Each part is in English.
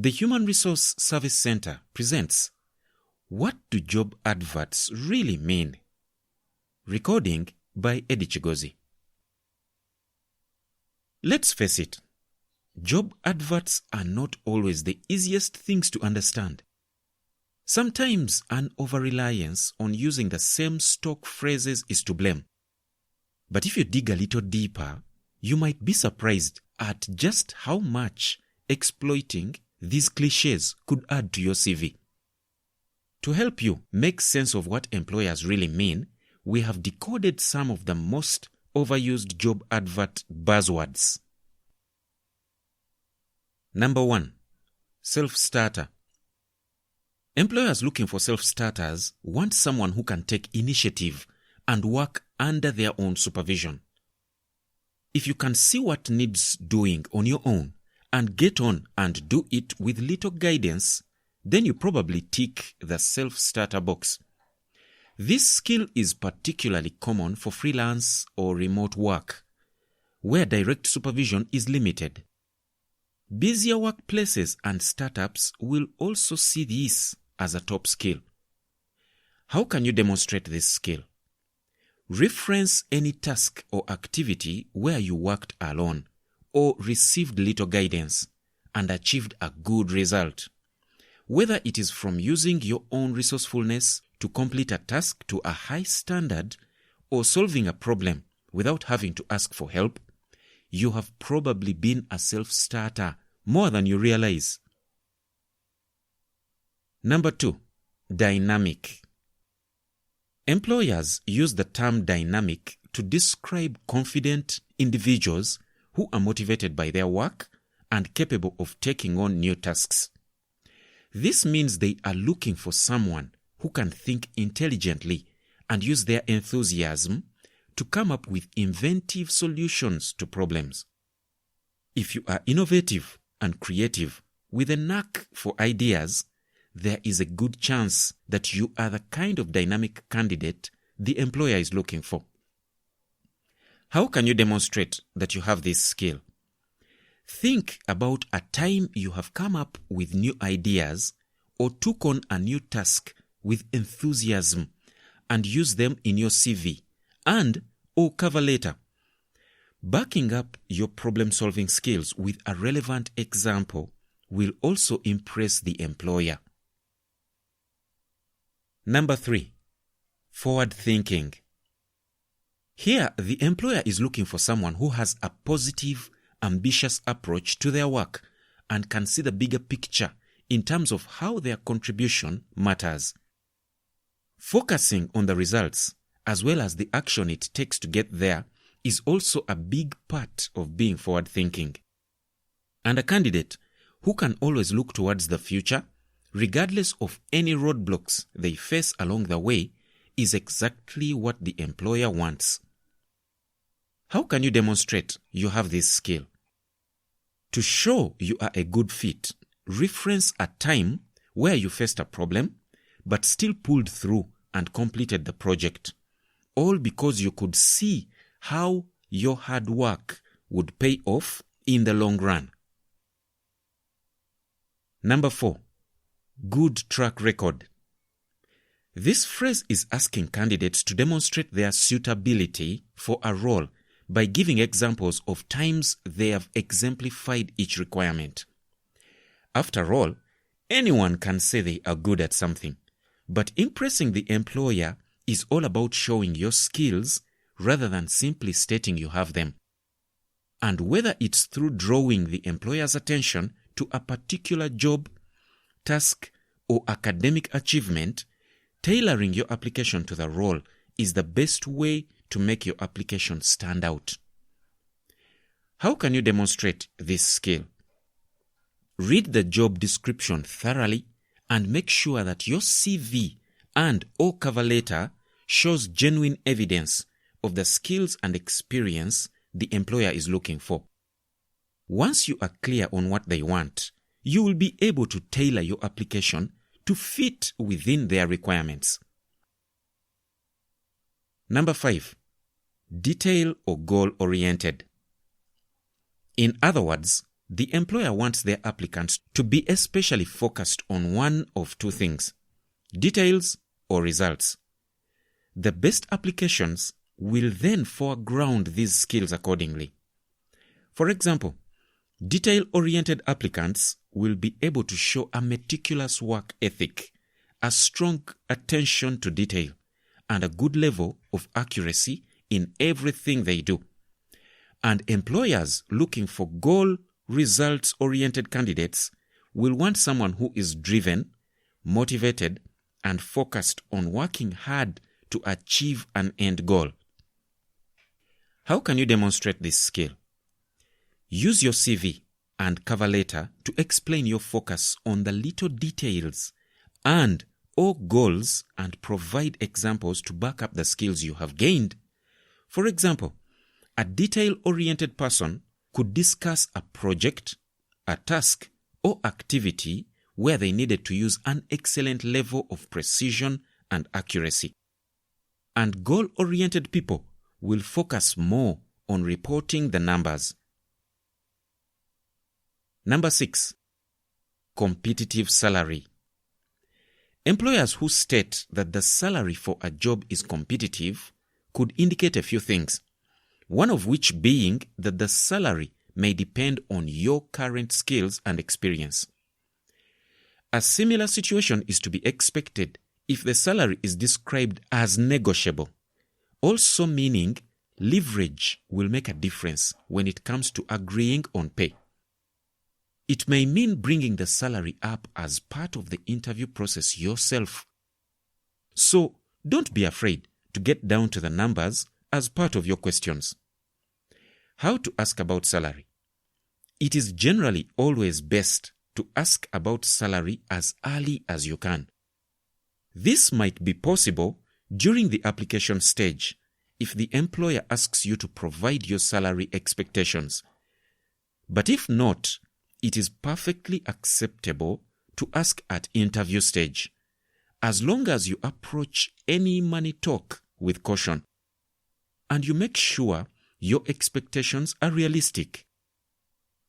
The Human Resource Service Center presents What Do Job Adverts Really Mean? Recording by Eddie Chigozi. Let's face it, job adverts are not always the easiest things to understand. Sometimes an over-reliance on using the same stock phrases is to blame. But if you dig a little deeper, you might be surprised at just how much exploiting these cliches could add to your CV. To help you make sense of what employers really mean, we have decoded some of the most overused job advert buzzwords. Number 1. Self-starter. Employers looking for self-starters want someone who can take initiative and work under their own supervision. If you can see what needs doing on your own and get on and do it with little guidance, then you probably tick the self-starter box. This skill is particularly common for freelance or remote work, where direct supervision is limited. Busier workplaces and startups will also see this as a top skill. How can you demonstrate this skill? Reference any task or activity where you worked alone or received little guidance and achieved a good result. Whether it is from using your own resourcefulness to complete a task to a high standard or solving a problem without having to ask for help, you have probably been a self-starter more than you realize. Number 2. Dynamic. Employers use the term dynamic to describe confident individuals who are motivated by their work and capable of taking on new tasks. This means they are looking for someone who can think intelligently and use their enthusiasm to come up with inventive solutions to problems. If you are innovative and creative with a knack for ideas, there is a good chance that you are the kind of dynamic candidate the employer is looking for. How can you demonstrate that you have this skill? Think about a time you have come up with new ideas or took on a new task with enthusiasm and use them in your CV and/or cover letter. Backing up your problem-solving skills with a relevant example will also impress the employer. Number 3. Forward thinking. Here, the employer is looking for someone who has a positive, ambitious approach to their work and can see the bigger picture in terms of how their contribution matters. Focusing on the results as well as the action it takes to get there is also a big part of being forward thinking. And a candidate who can always look towards the future, regardless of any roadblocks they face along the way, is exactly what the employer wants. How can you demonstrate you have this skill? To show you are a good fit, reference a time where you faced a problem but still pulled through and completed the project, all because you could see how your hard work would pay off in the long run. Number 4. Good track record. This phrase is asking candidates to demonstrate their suitability for a role by giving examples of times they have exemplified each requirement. After all, anyone can say they are good at something, but impressing the employer is all about showing your skills rather than simply stating you have them. And whether it's through drawing the employer's attention to a particular job, task, or academic achievement, tailoring your application to the role is the best way to make your application stand out. How can you demonstrate this skill? Read the job description thoroughly and make sure that your CV and/or cover letter shows genuine evidence of the skills and experience the employer is looking for. Once you are clear on what they want, you will be able to tailor your application to fit within their requirements. Number 5. Detail or goal-oriented. In other words, the employer wants their applicants to be especially focused on one of two things: details or results. The best applications will then foreground these skills accordingly. For example, detail-oriented applicants will be able to show a meticulous work ethic, a strong attention to detail, and a good level of accuracy in everything they do. And employers looking for goal results-oriented candidates will want someone who is driven, motivated, and focused on working hard to achieve an end goal. How can you demonstrate this skill? Use your CV and cover letter to explain your focus on the little details and/or goals and provide examples to back up the skills you have gained. For example, a detail-oriented person could discuss a project, a task, or activity where they needed to use an excellent level of precision and accuracy. And goal-oriented people will focus more on reporting the numbers. Number 6. Competitive salary. Employers who state that the salary for a job is competitive could indicate a few things, one of which being that the salary may depend on your current skills and experience. A similar situation is to be expected if the salary is described as negotiable, also meaning leverage will make a difference when it comes to agreeing on pay. It may mean bringing the salary up as part of the interview process yourself. So don't be afraid to get down to the numbers as part of your questions. How to ask about salary? It is generally always best to ask about salary as early as you can. This might be possible during the application stage if the employer asks you to provide your salary expectations. But if not, it is perfectly acceptable to ask at interview stage, as long as you approach any money talk with caution and you make sure your expectations are realistic.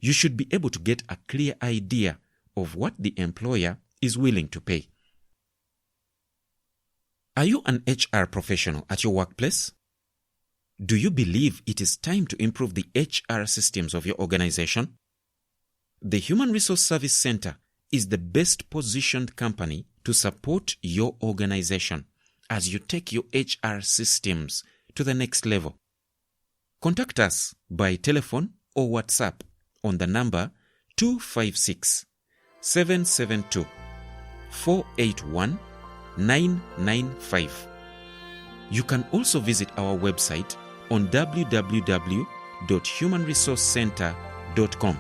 You should be able to get a clear idea of what the employer is willing to pay. Are you an HR professional at your workplace? Do you believe it is time to improve the HR systems of your organization? The Human Resource Service Center is the best positioned company to support your organization as you take your HR systems to the next level. Contact us by telephone or WhatsApp on the number 256-772-481-995. You can also visit our website on www.humanresourcecenter.com.